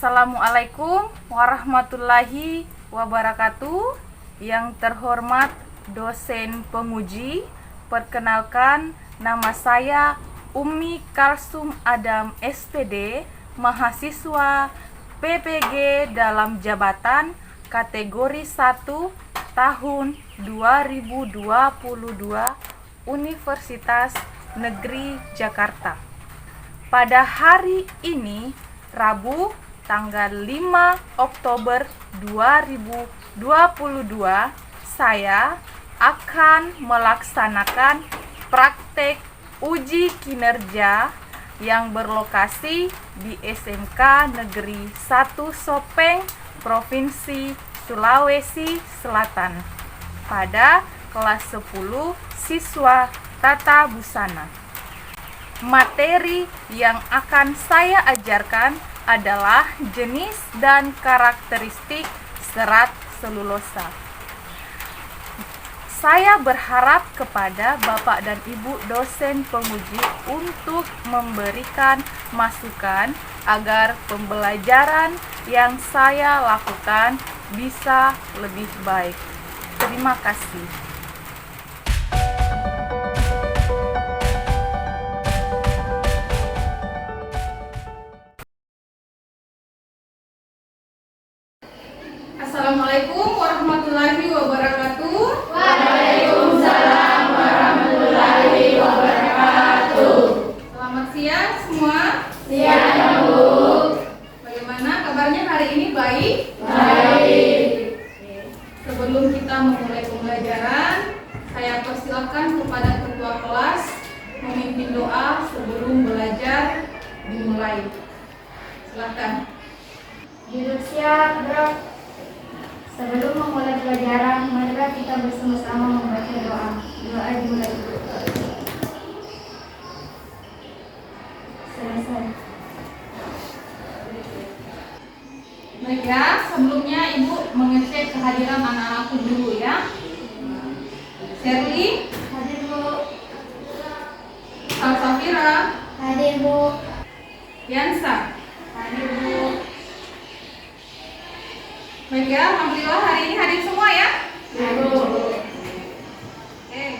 Assalamualaikum warahmatullahi wabarakatuh. Yang terhormat dosen penguji, perkenalkan nama saya Ummi Kalsum Adam SPD, mahasiswa PPG dalam jabatan kategori 1 tahun 2022 Universitas Negeri Jakarta. Pada hari ini, Rabu, tanggal 5 Oktober 2022, saya akan melaksanakan praktek uji kinerja yang berlokasi di SMK Negeri 1 Sopeng, Provinsi Sulawesi Selatan pada kelas 10 siswa tata busana. Materi yang akan saya ajarkan adalah jenis dan karakteristik serat selulosa. Saya berharap kepada Bapak dan Ibu dosen penguji untuk memberikan masukan agar pembelajaran yang saya lakukan bisa lebih baik. Terima kasih. Assalamualaikum warahmatullahi wabarakatuh. Waalaikumsalam warahmatullahi wabarakatuh. Selamat siang semua. Siang, Bu. Bagaimana kabarnya hari ini? Baik? Baik. Sebelum kita memulai pembelajaran, saya persilakan kepada ketua kelas memimpin doa sebelum belajar dimulai. Silakan. Duduk siap, Bro. Sebelum memulai pelajaran, marilah kita bersama-sama membaca doa. Doa dimulai. Selesai. Baik ya, sebelumnya Ibu mengecek kehadiran anak-anakku dulu ya. Sherly, Hadir, Bu. Safira, Hadir, Bu. Yansa. Hadir, Bu. Baik ya, alhamdulillah hari ini hadir semua ya. Hadir, Bu.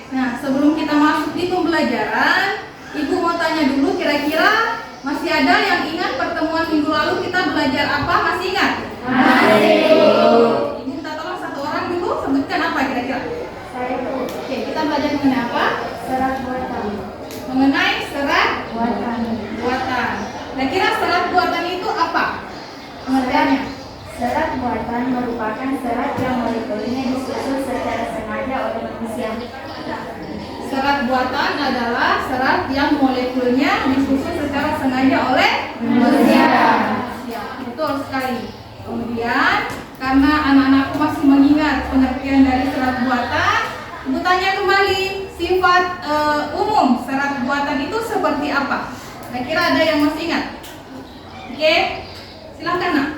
Nah, sebelum kita masuk di pembelajaran, Ibu mau tanya dulu, kira-kira masih ada yang ingat pertemuan minggu lalu kita belajar apa? Masih ingat? Masih, Bu. Ibu minta tolong satu orang dulu, sebutkan apa kira-kira? Saya, Bu. Oke, kita belajar mengenai apa? Serat buatan. Mengenai serat Buatan. buatan. Nah, kira serat buatan itu apa? Pengertiannya? Serat buatan merupakan serat yang molekulnya disusun secara sengaja oleh manusia. Serat buatan adalah serat yang molekulnya disusun secara sengaja oleh Manusia. Ya, betul sekali. Kemudian, karena anak-anakku masih mengingat pengertian dari serat buatan, Ibu tanya kembali, sifat umum serat buatan itu seperti apa? Kira-kira ada yang masih ingat? Oke, silakan nak.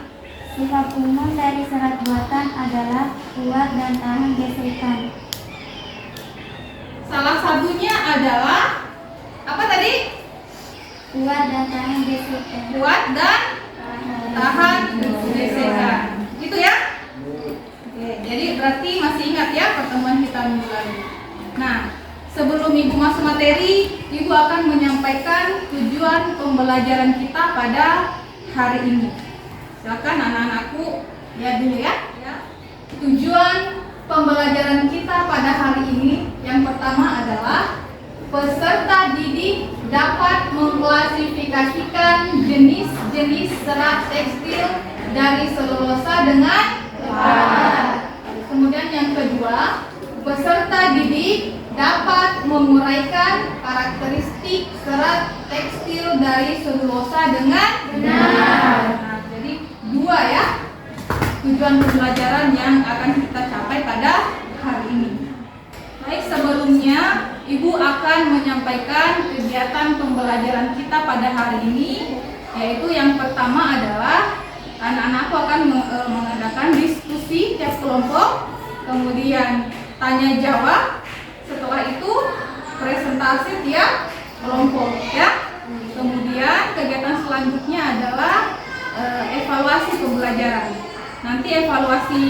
Sifat umum dari serat buatan adalah kuat dan tahan gesekan. Salah satunya adalah apa tadi? Kuat dan tahan gesekan. Kuat dan tahan gesekan. Gitu ya? Oke, jadi berarti masih ingat ya pertemuan kita minggu lalu. Nah, sebelum Ibu masuk materi, Ibu akan menyampaikan tujuan pembelajaran kita pada hari ini. Silakan anak-anakku lihat dulu ya. Tujuan pembelajaran kita pada hari ini yang pertama adalah peserta didik dapat mengklasifikasikan jenis-jenis serat tekstil dari selulosa dengan tepat. Kemudian yang kedua, peserta didik dapat menguraikan karakteristik serat tekstil dari selulosa dengan benar. Nah, jadi dua ya tujuan pembelajaran yang akan kita capai pada hari ini. Baik, sebelumnya Ibu akan menyampaikan kegiatan pembelajaran kita pada hari ini, yaitu yang pertama adalah anak-anakku akan mengadakan diskusi tiap kelompok, kemudian tanya jawab, setelah itu presentasi tiap kelompok ya. Kemudian kegiatan selanjutnya adalah evaluasi pembelajaran. Nanti evaluasi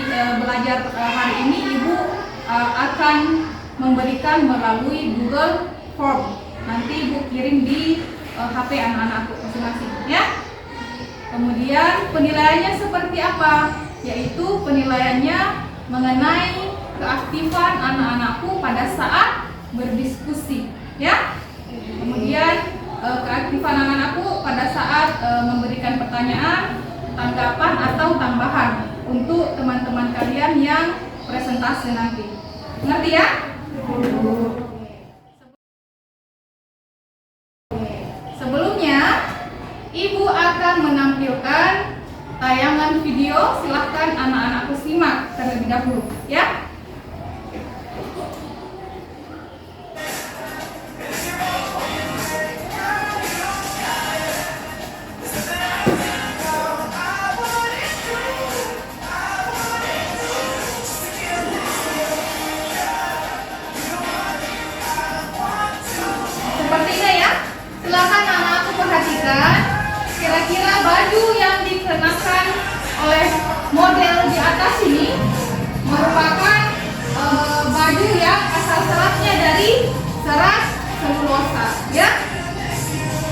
belajar hari ini Ibu akan memberikan melalui Google Form. Nanti Ibu kirim di HP anak-anakku masing-masing ya. Kemudian penilaiannya seperti apa? Yaitu penilaiannya mengenai keaktifan anak-anakku pada saat berdiskusi ya. Kemudian keaktifan anak-anakku pada saat memberikan pertanyaan, tanggapan atau tambahan untuk teman-teman kalian yang presentasi nanti. Ngerti ya? Sebelumnya, Ibu akan menampilkan tayangan video. Silahkan anak-anakku simak terlebih dahulu ya. Sepertinya ya. Silakan anak-anakku perhatikan kira-kira baju yang dikenakan oleh model di atas ini merupakan baju yang asal seratnya dari serat selulosa ya.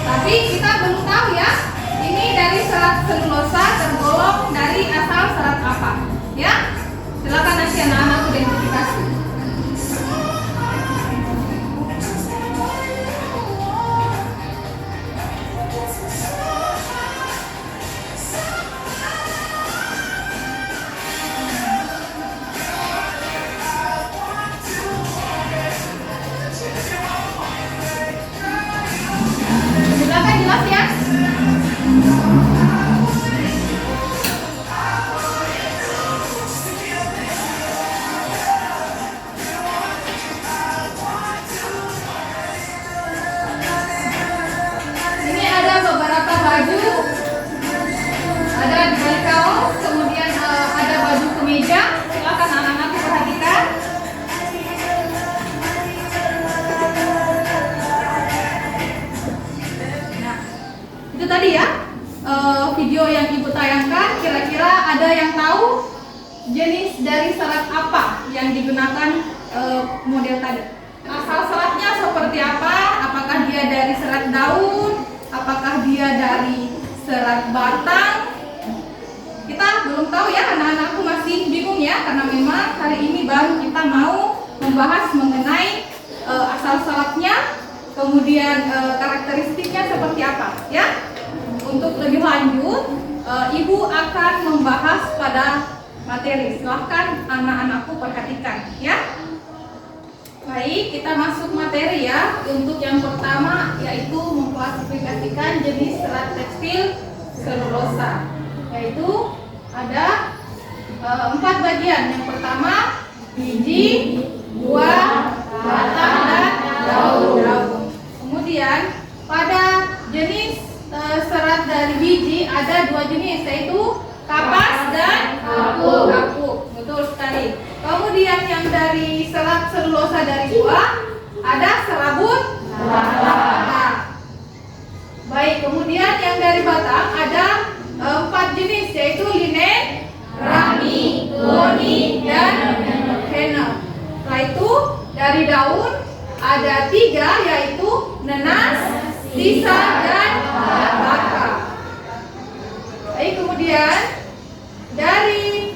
Tapi kita belum tahu ya, ini dari serat selulosa tergolong dari asal serat apa ya. Silakan nanti anak-anak identifikasi. Silakan jelas ya. Ini ada beberapa baju, ada di balik kaos, kemudian ada baju kemeja. Silakan anak-anak perhatikan. Nah, itu tadi ya video yang Ibu tayangkan. Kira-kira ada yang tahu jenis dari serat apa yang digunakan model tadi? Asal seratnya seperti apa? Apakah dia dari serat daun? Apakah dia dari serat batang? Kita belum tahu ya, anak-anakku masih bingung ya, karena memang hari ini baru kita mau membahas mengenai asal seratnya, kemudian karakteristiknya seperti apa ya. Untuk lebih lanjut, Ibu akan membahas pada materi. Silahkan anak-anakku perhatikan ya. Baik, kita masuk materi ya. Untuk yang pertama yaitu mengklasifikasikan jenis serat tekstil selulosa. Yaitu ada 4 bagian. Yang pertama biji, buah, batang dan daun. Kemudian pada jenis serat dari biji ada 2 jenis, yaitu kapas dan kapuk. Betul sekali. Kemudian yang dari serat selulosa dari buah ada serabut batang. Baik, kemudian yang dari batang ada 4 jenis, yaitu linen, rami, goni, dan henna. Setelah itu dari daun ada 3, yaitu nenas, sisa, dan baka. Baik, kemudian dari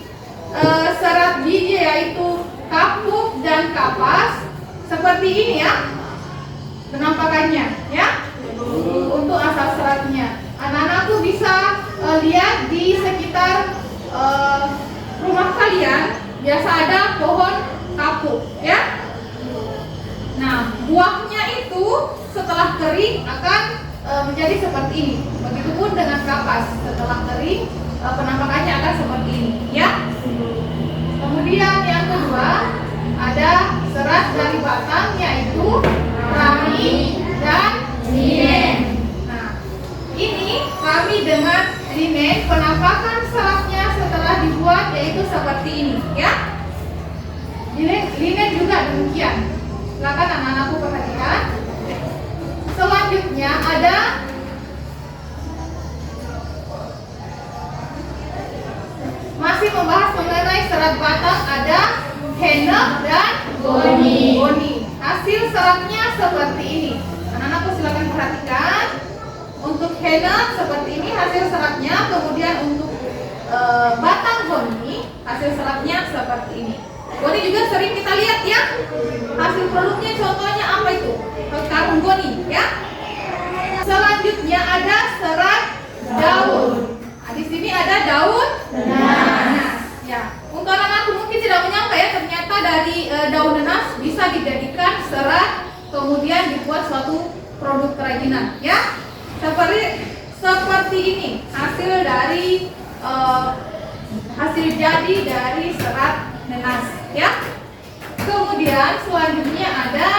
serat biji yaitu kapuk dan kapas seperti ini ya penampakannya ya. Untuk asal seratnya anak-anakku bisa lihat di sekitar rumah kalian biasa ada pohon kapuk ya. Nah, buahnya itu setelah kering akan menjadi seperti ini. Begitupun dengan kapas, setelah kering penampakannya akan seperti ini ya. Kemudian yang kedua ada serat dari batang yaitu rami dan linen. Nah, ini rami dengan linen, penampakan seratnya setelah dibuat yaitu seperti ini ya. Linen juga demikian. Silakan anak-anakku perhatikan. Selanjutnya ada seratnya seperti ini. Anak-anakku silakan perhatikan. Untuk henna seperti ini hasil seratnya, kemudian untuk batang goni hasil seratnya seperti ini. Goni juga sering kita lihat ya. Hasil produknya contohnya apa itu? Karung goni ya. Selanjutnya ada serat daun. Nah, di sini ada daun nanas. Ya, untuk anak-anak mungkin tidak menyangka ya, ternyata dari daun nanas bisa dijadikan serat, kemudian dibuat suatu produk kerajinan. Ya, seperti ini hasil dari hasil jadi dari serat nanas. Ya, kemudian selanjutnya ada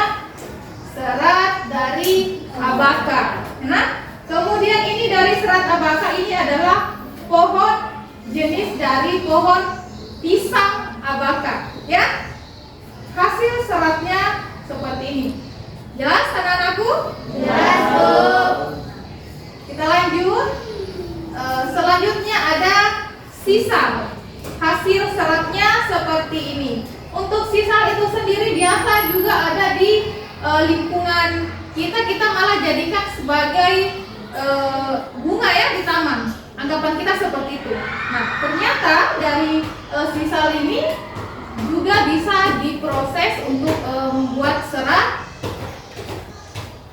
serat dari abaka. Nah, kemudian ini dari serat abaka ini adalah pohon jenis dari pohon pisang abaka. Ya, hasil seratnya seperti ini. Jelas anak-anakku? Jelas, Bu. Kita lanjut. Selanjutnya ada sisal. Hasil seratnya seperti ini. Untuk sisal itu sendiri biasa juga ada di lingkungan kita malah jadikan sebagai bunga ya di taman. Anggapan kita seperti itu. Nah, ternyata dari sisal ini juga bisa diproses untuk membuat serat.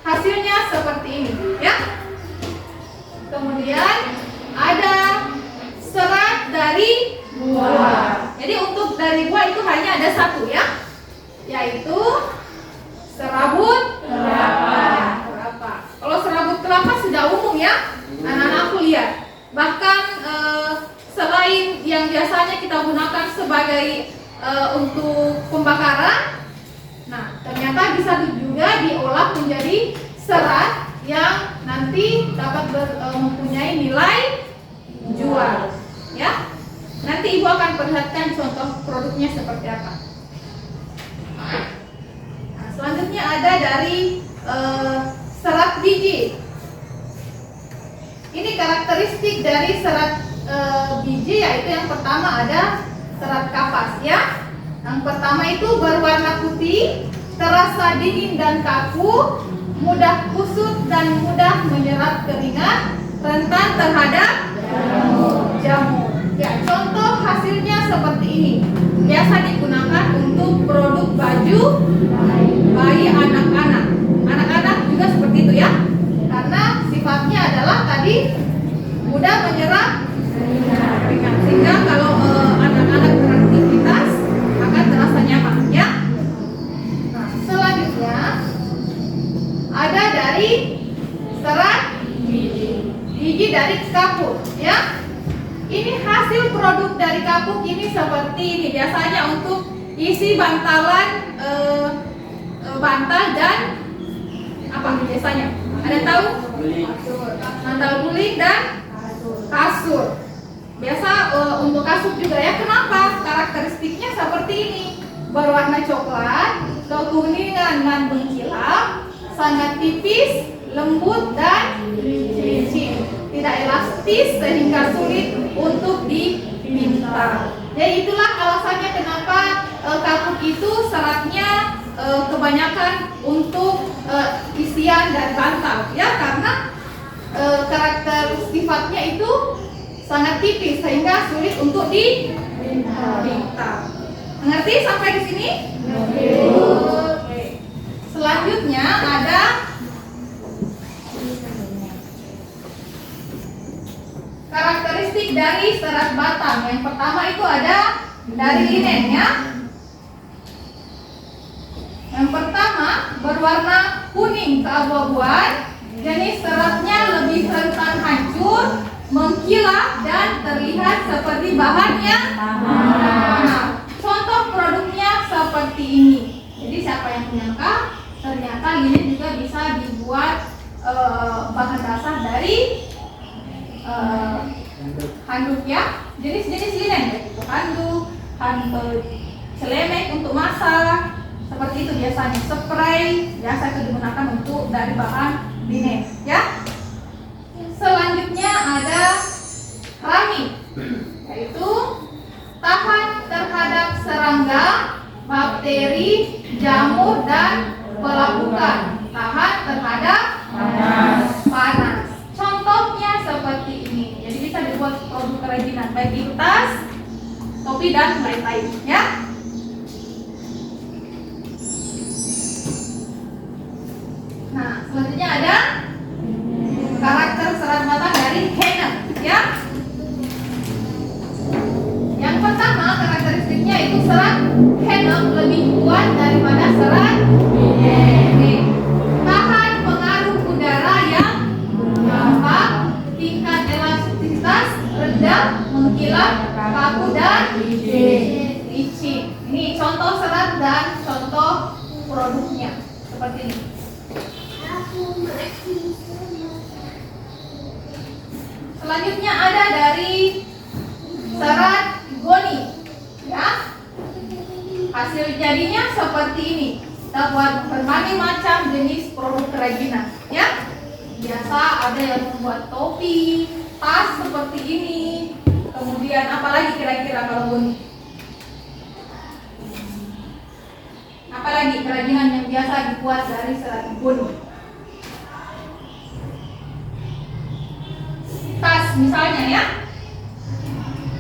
Hasilnya seperti ini, ya. Kemudian ada serat dari buah. Jadi untuk dari buah itu hanya ada satu ya, yaitu serabut kelapa. Kalau serabut kelapa sudah umum ya, anak-anakku lihat. Bahkan selain yang biasanya kita gunakan sebagai untuk pembakaran, nah ternyata bisa juga diolah menjadi serat yang nanti dapat mempunyai nilai jual. Ya, nanti ibu akan perlihatkan contoh produknya seperti apa. Nah, selanjutnya ada dari serat biji. Ini karakteristik dari serat biji, yaitu yang pertama ada serat kapas ya. Yang pertama itu berwarna putih, terasa dingin dan kaku, mudah kusut dan mudah menyerap keringat, rentan terhadap jamur. Ya, contoh hasilnya seperti ini. Biasa digunakan untuk produk baju bayi anak-anak. Anak-anak juga seperti itu ya. Karena sifatnya adalah tadi mudah menyerap keringat. Sehingga kalau anak-anak beraktivitas akan terasa nyaman ya. Nah, selanjutnya ada dari serat biji dari kapuk ya. Ini hasil produk dari kapuk ini seperti ini. Biasanya untuk isi bantalan bantal dan apa biasanya? Ada tahu? Bantal guling dan kasur. Biasa untuk kasur juga ya. Kenapa? Karakteristiknya seperti ini. Berwarna coklat, kekuningan dan mengkilap, sangat tipis, lembut dan licin. Tidak elastis sehingga sulit untuk dipintal. Ya, itulah alasannya kenapa kapuk itu seratnya kebanyakan untuk isian dan bantal ya, karena karakter sifatnya itu sangat tipis sehingga sulit untuk dipintal. Mengerti sampai di sini? Oke. Selanjutnya ada karakteristik dari serat batang. Yang pertama itu ada dari linen ya. Yang pertama berwarna kuning keabu-abuan. Jenis seratnya lebih rentan hancur, mengkilap dan terlihat seperti bahan yang mahal. Contoh produknya seperti ini. Jadi siapa yang menyangka ternyata linen juga bisa dibuat bahan dasar dari handuk ya, jenis-jenis linen yaitu handuk, celemek untuk masak, seperti itu biasanya. Spray biasa itu digunakan untuk dari bahan linen ya. Selanjutnya ada keramik, yaitu tahan terhadap serangga, bakteri, jamur dan Melakukan tahan terhadap panas. Contohnya seperti ini. Jadi bisa dibuat produk kerajinan baik itu tas, topi dan lain-lain ya. Nah, selanjutnya ada karakter serat matang dari henna ya. Yang pertama karakteristiknya itu serat henna lebih kuat daripada serat binek. Tahan pengaruh udara yang gampang, tingkat elastisitas rendah, mengkilap, kaku dan licin. Ini contoh serat dan contoh produknya seperti ini. Selanjutnya ada dari serat goni ya. Hasil jadinya seperti ini. Kita buat berbagai macam jenis produk kerajinan ya. Biasa ada yang membuat topi, tas seperti ini. Kemudian apalagi kira-kira kalau goni? Apalagi kerajinan yang biasa dibuat dari serat goni? Tas misalnya ya.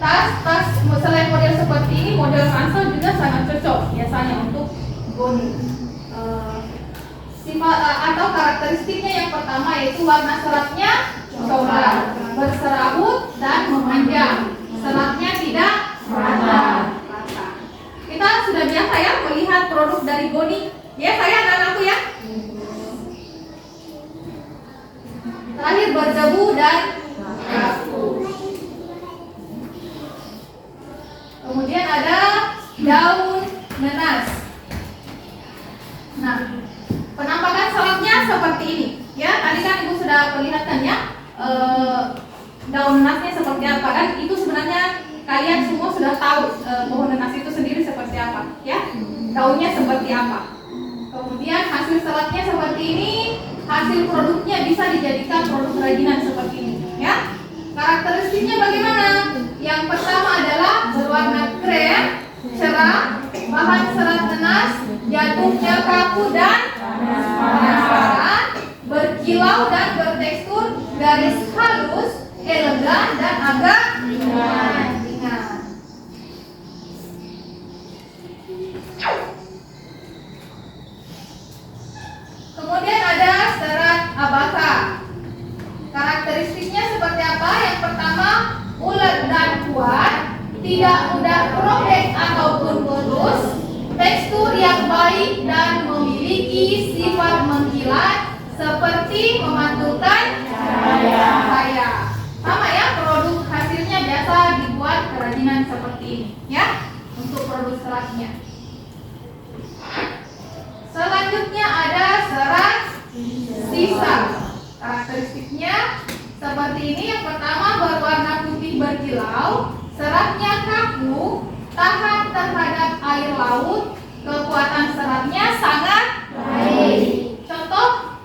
Tas selain model seperti ini, model ransel juga sangat cocok biasanya untuk goni. Sifat atau karakteristiknya yang pertama yaitu warna seratnya coklat, berserabut dan memanjang. Seratnya tidak rata. Kita sudah biasa ya melihat produk dari goni. Ya saya anak-anakku ya. Terakhir berdebu dan kaku. Kemudian ada daun nenas. Nah, penampakan seratnya seperti ini. Ya, tadi kan Ibu sudah perlihatkan ya daun nenasnya seperti apa kan? Itu sebenarnya kalian semua sudah tahu pohon nenas itu sendiri seperti apa, ya? Daunnya seperti apa. Kemudian hasil seratnya seperti ini. Hasil produknya bisa dijadikan produk kerajinan seperti ini, ya. Karakteristiknya bagaimana? Yang pertama adalah berwarna krem, cerah, bahan serat nenas, jatuhnya kaku dan transparan, berkilau dan bertekstur, garis halus, elegan dan agak ringan. Kemudian ada serat abaka. Karakteristiknya seperti apa? Yang pertama, ulet dan kuat, tidak mudah robek ataupun putus, tekstur yang baik dan memiliki sifat mengkilat seperti memantulkan cahaya. Sama ya, produk hasilnya biasa dibuat kerajinan seperti ini, ya, untuk produk seratnya. Selanjutnya ada serat sisa. Karakteristiknya seperti ini. Yang pertama berwarna putih berkilau, seratnya kaku, tahan terhadap air laut, kekuatan seratnya sangat baik. Contoh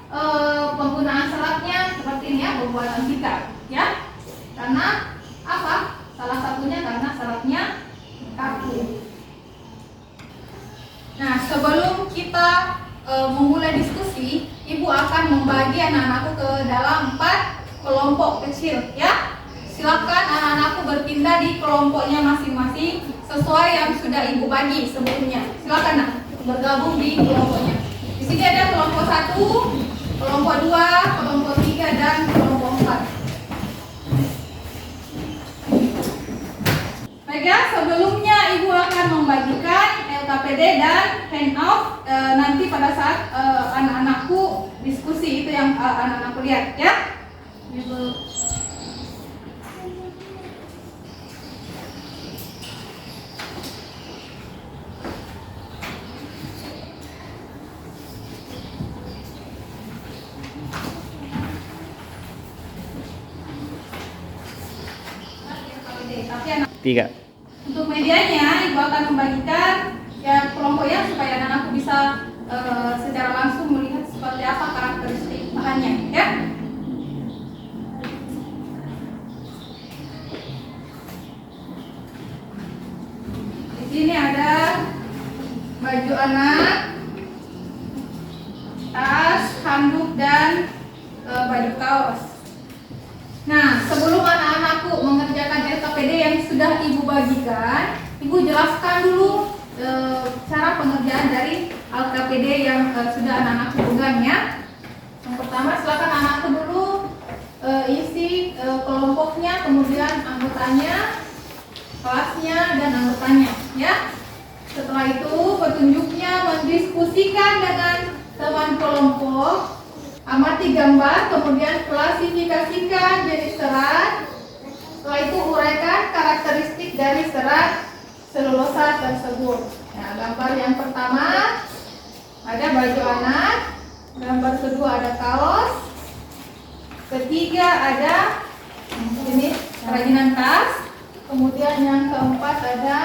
penggunaan seratnya seperti ini ya, pembuatan tikar ya. Karena apa? Salah satunya karena seratnya kaku. Nah, sebelum kita memulai diskusi, Ibu akan membagi anak-anakku ke dalam 4 kelompok kecil ya. Silakan anak-anakku berpindah di kelompoknya masing-masing sesuai yang sudah Ibu bagi sebelumnya. Silakan nak bergabung di kelompoknya. Di sini ada kelompok 1, kelompok 2, kelompok 3 dan kelompok 4. Baik ya, sebelumnya Ibu akan membagikan LKPD dan handout nanti pada saat anak-anakku diskusi itu yang anak-anakku lihat ya. Ibu. Tiga. Untuk medianya, Ibu akan membagikan ya kelompoknya supaya anak-anakku bisa secara langsung melihat seperti apa karakteristik bahannya, ya. Di sini ada baju anak, handuk dan baju kaos. Nah, sebelum anak-anakku mengerjakan LKPD yang sudah ibu bagikan, ibu jelaskan dulu cara pengerjaan dari LKPD yang sudah anak-anakku pegang ya. Yang pertama, silakan anakku dulu isi kelompoknya, kemudian anggotanya, kelasnya, dan anggotanya ya. Setelah itu petunjuknya mendiskusikan dengan teman kelompok, amati gambar, kemudian klasifikasikan jenis serat. Setelah itu uraikan karakteristik dari serat selulosa tersebut. Nah, gambar yang pertama ada baju anak, gambar kedua ada kaos, ketiga ada jenis kerajinan tas, kemudian yang keempat ada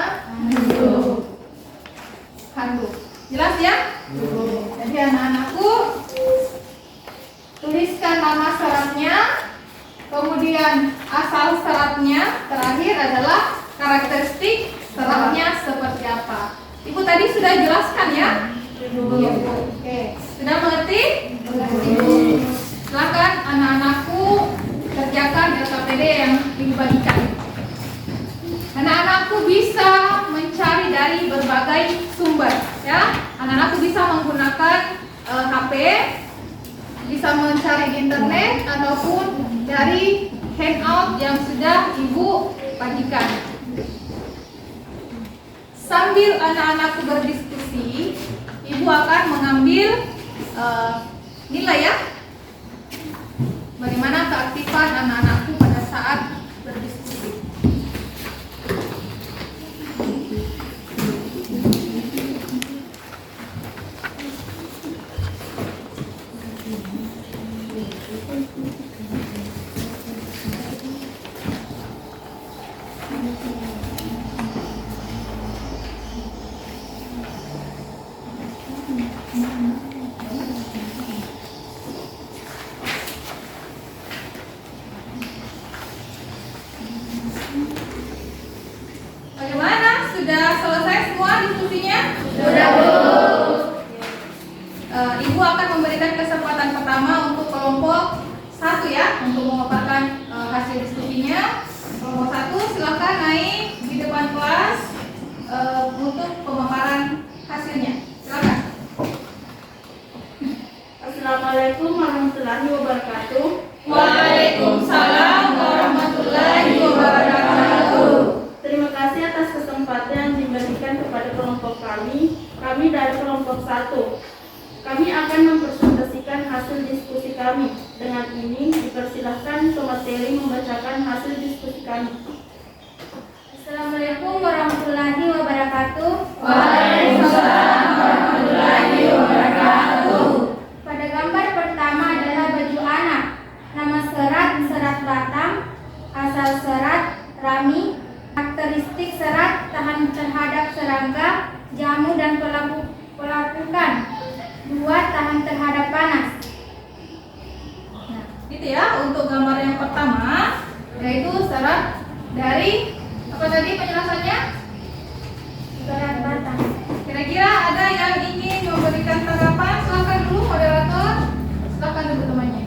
handuk. Jelas ya? Jadi anak-anakku tuliskan nama seratnya, kemudian asal seratnya, terakhir adalah karakteristik seratnya seperti apa. Ibu tadi sudah jelaskan ya? Iya, Bu. Oke, sudah mengerti? Silakan anak-anakku kerjakan LKPD yang ibu bagikan. Anak-anakku bisa mencari dari berbagai sumber ya. Anak-anakku bisa menggunakan HP, bisa mencari di internet ataupun dari handout yang sudah ibu bagikan. Sambil anak-anakku berdiskusi, ibu akan mengambil nilai ya. Bagaimana keaktifan anak-anakku pada saat berdiskusi. Bagaimana? Sudah selesai semua diskusinya? Sudah, Bu. Ibu akan memberikan kesempatan pertama untuk kelompok 1 ya, untuk memaparkan hasil diskusinya. Kelompok 1 silakan naik di depan kelas untuk pemaparan hasilnya. Silakan. Assalamualaikum warahmatullahi wabarakatuh. Waalaikumsalam warahmatullahi wabarakatuh. Terima kasih atas kesempatan yang diberikan kepada kelompok kami. Kami dari kelompok 1. Kami akan mempresentasikan hasil diskusi kami. Dengan ini dipersilahkan pemateri membacakan hasil diskusi kami. Assalamualaikum warahmatullahi wabarakatuh. Waalaikumsalam warahmatullahi wabarakatuh. Pada gambar pertama adalah baju anak. Nama serat, serat batang, asal serat, rami, karakteristik serat, tahan terhadap serangga, jamu dan pelapukan. 2. Tahan terhadap panas. Nah, gitu ya untuk gambar yang pertama, yaitu serat dari apa tadi penjelasannya? Serat batang. Kira-kira ada yang ingin memberikan tanggapan? Silakan dulu moderator. Silakan dulu temannya.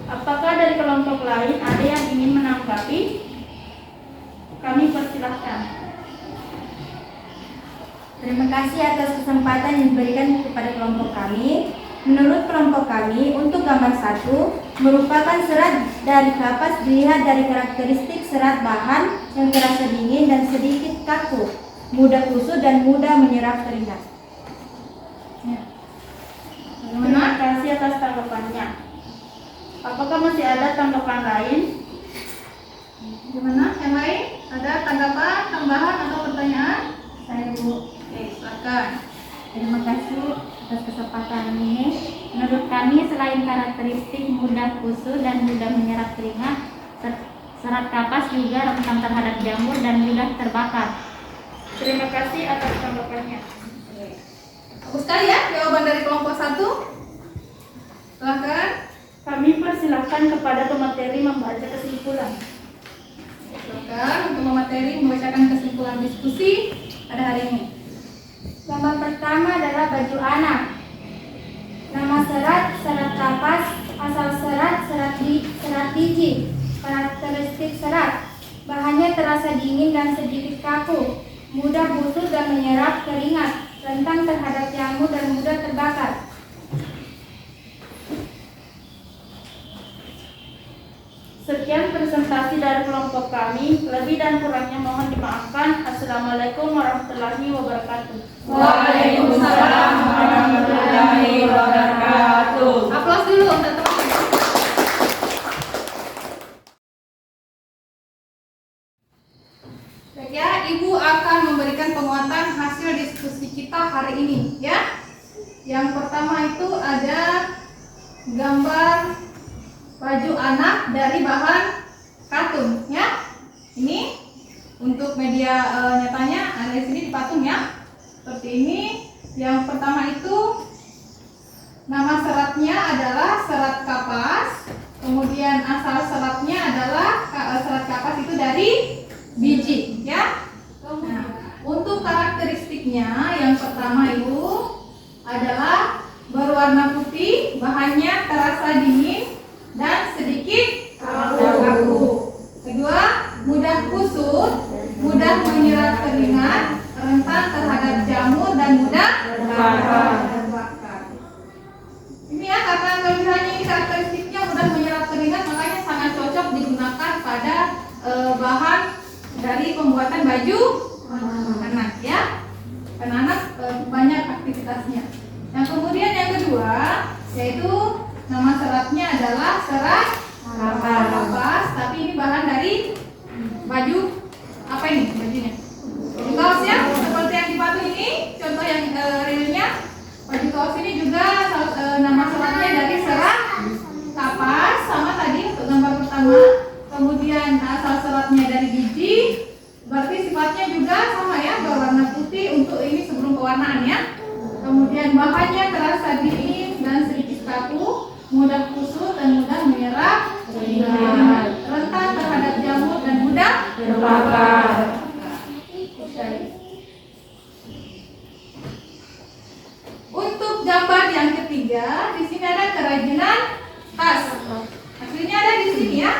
Apakah dari kelompok lain ada yang ingin menanggapi? Kami persilahkan. Terima kasih atas kesempatan yang diberikan kepada kelompok kami. Menurut kelompok kami, untuk gambar 1 merupakan serat dari kapas dilihat dari karakteristik serat bahan yang terasa dingin dan sedikit kaku, mudah kusut dan mudah menyerap keringat. Ya. Terima kasih atas tanggapannya. Apakah masih ada tanggapan lain? Gimana? Yang lain? Ada tanggapan, tambahan atau pertanyaan? Saya Bu. Oke, silakan. Terima kasih atas kesempatan ini. Menurut kami, selain karakteristik mudah kusut dan mudah menyerap keringat, serat kapas juga rentan terhadap jamur dan mudah terbakar. Terima kasih atas tanggapannya. Bagus sekali ya jawaban dari kelompok 1. Silakan. Kami persilahkan kepada pemateri membaca kesimpulan. Silakan untuk pemateri membacakan kesimpulan diskusi pada hari ini. Gambar pertama adalah baju anak. Nama serat, serat kapas, asal serat, serat biji. Karakteristik serat: bahannya terasa dingin dan sedikit kaku, mudah busuk dan menyerap keringat, rentan terhadap jamur dan mudah terbakar. Sekian presentasi dari kelompok kami. Lebih dan kurangnya mohon dimaafkan. Assalamualaikum warahmatullahi wabarakatuh. Waalaikumsalam warahmatullahi wabarakatuh. Aplaus dulu untuk teman-teman. Baik ya, Ibu akan memberikan penguatan hasil diskusi kita hari ini ya. Yang pertama itu ada gambar baju anak dari bahan katun ya. Ini untuk media nyatanya ada di sini dipatung ya. Seperti ini. Yang pertama itu nama seratnya adalah serat kapas. Kemudian asal seratnya adalah serat kapas itu dari biji ya. Nah, untuk karakteristiknya yang pertama itu adalah berwarna putih, bahannya terasa dingin dan sedikit kaku. Kedua, mudah kusut, mudah menyerap keringat, rentan terhadap jamur dan mudah terbakar. Ini ya, karena kelebihannya ini karakteristiknya mudah menyerap keringat, makanya sangat cocok digunakan pada bahan dari pembuatan baju anak ya. Karena anak banyak aktivitasnya. Yang kemudian yang kedua yaitu nama seratnya adalah serat kapas, tapi ini bahan dari baju apa ini bajunya? Baju kaos ya, seperti yang dipatung ini. Contoh yang realnya baju kaos ini juga nama seratnya dari serat kapas, sama tadi untuk gambar pertama. Kemudian asal seratnya dari biji, berarti sifatnya juga sama ya, berwarna putih. Untuk ini sebelum pewarnaan ya. Kemudian bahannya terasa dingin dan sedikit kaku, mudah kusut dan mudah menyerap keringat, rentan terhadap jamur dan mudah terbakar. Untuk gambar yang ketiga, di sini ada kerajinan tas. Hasilnya ada di sini ya.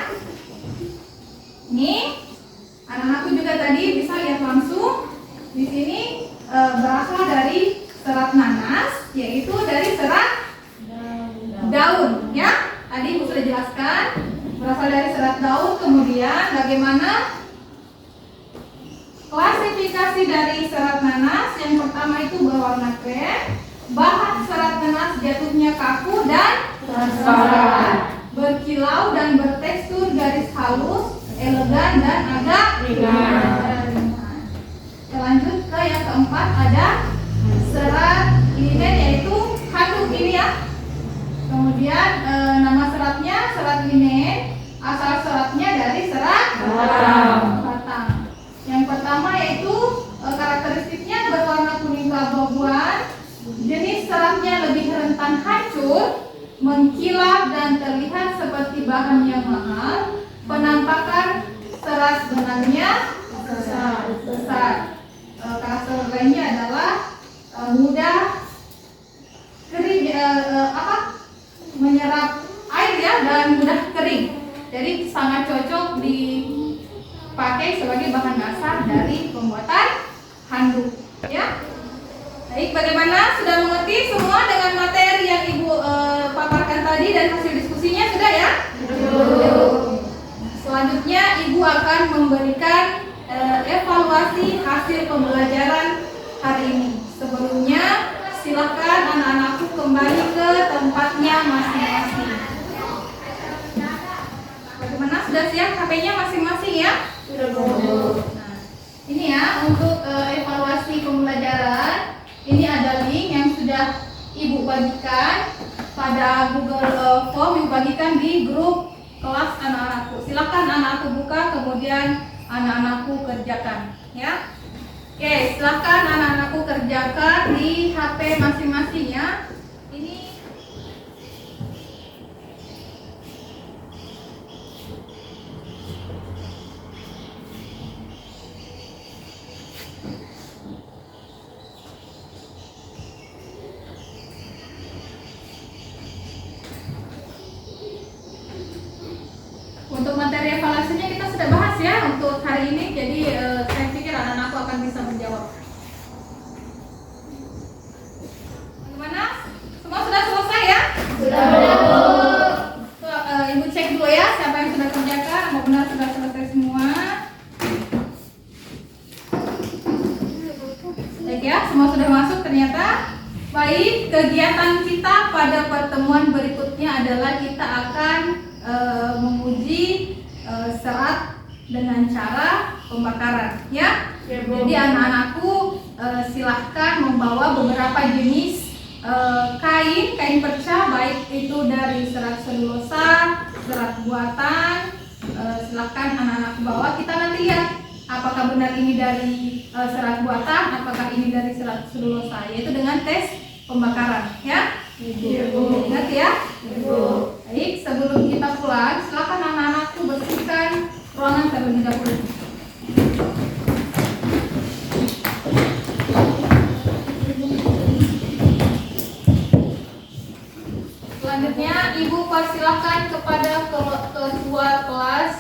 Ini anak-anakku juga tadi bisa lihat langsung. Di sini berasal dari serat nanas, yaitu dari serat daun ya. Tadi Ibu sudah jelaskan berasal dari serat daun. Kemudian bagaimana klasifikasi dari serat nanas? Yang pertama itu berwarna krem, bahan serat nanas jatuhnya kaku dan transparan, berkilau dan bertekstur garis halus, elegan dan agak ringan. Lanjut ke yang keempat, ada serat linen, yaitu handuk ini ya. Kemudian nama seratnya serat linen, asal seratnya dari serat batang. Yang pertama yaitu karakteristiknya berwarna kuning keabu-abuan, jenis seratnya lebih rentan hancur, mengkilap dan terlihat seperti bahan yang mahal. Penampakan serat benangnya besar. Karakter lainnya adalah mudah kering, menyerap air ya, dan mudah kering. Jadi sangat cocok dipakai sebagai bahan dasar dari pembuatan handuk ya. Baik, bagaimana? Sudah mengerti semua dengan materi yang Ibu paparkan tadi dan hasil diskusinya sudah ya? Selanjutnya Ibu akan memberikan evaluasi hasil pembelajaran hari ini. Sebelumnya silakan anak-anakku kembali ke tempatnya masing-masing. Bagaimana, sudah siap HP-nya masing-masing ya? Sudah. Nah, ini ya untuk evaluasi pembelajaran. Ini ada link yang sudah Ibu bagikan pada Google Form, Ibu bagikan di grup kelas anak-anakku. Silakan anak-anakku buka, kemudian anak-anakku kerjakan ya. Oke, silakan anak-anakku kerjakan di HP masing-masing ya. Ini kali ini, jadi saya pikir anak-anakku akan bisa menjawab. Bagaimana? Semua sudah selesai ya? Sudah, Bu. Ibu cek dulu ya siapa yang sudah kerjakan, mau benar sudah selesai semua. Baik ya, semua sudah masuk ternyata. Baik, kegiatan kita pada pertemuan berikutnya adalah kita akan menguji serat dengan cara pembakaran ya. Jadi anak-anakku silahkan membawa beberapa jenis kain perca, baik itu dari serat selulosa, serat buatan. Silahkan anak-anak bawa, kita nanti lihat apakah benar ini dari serat buatan, apakah ini dari serat selulosa, yaitu dengan tes pembakaran ya. Ingat ya. Baik, sebelum kita pulang, silakan anak-anakku bersihkan ruangan terlebih dahulu. Selanjutnya, Ibu persilakan kepada ketua kelas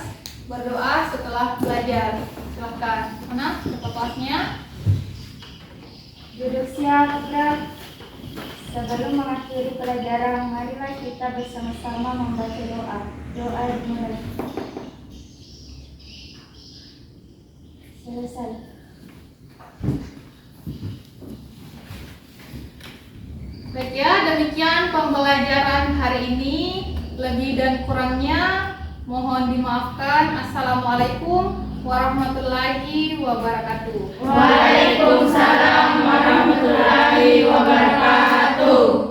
berdoa setelah belajar. Silakan. Mana ketua kelasnya? Duduk siap, gerak. Sebelum mengakhiri pelajaran, marilah kita bersama-sama membaca doa. Doa dimulai. Selesai. Baik ya, demikian pembelajaran hari ini. Lebih dan kurangnya mohon dimaafkan. Assalamualaikum warahmatullahi wabarakatuh. Waalaikumsalam warahmatullahi wabarakatuh.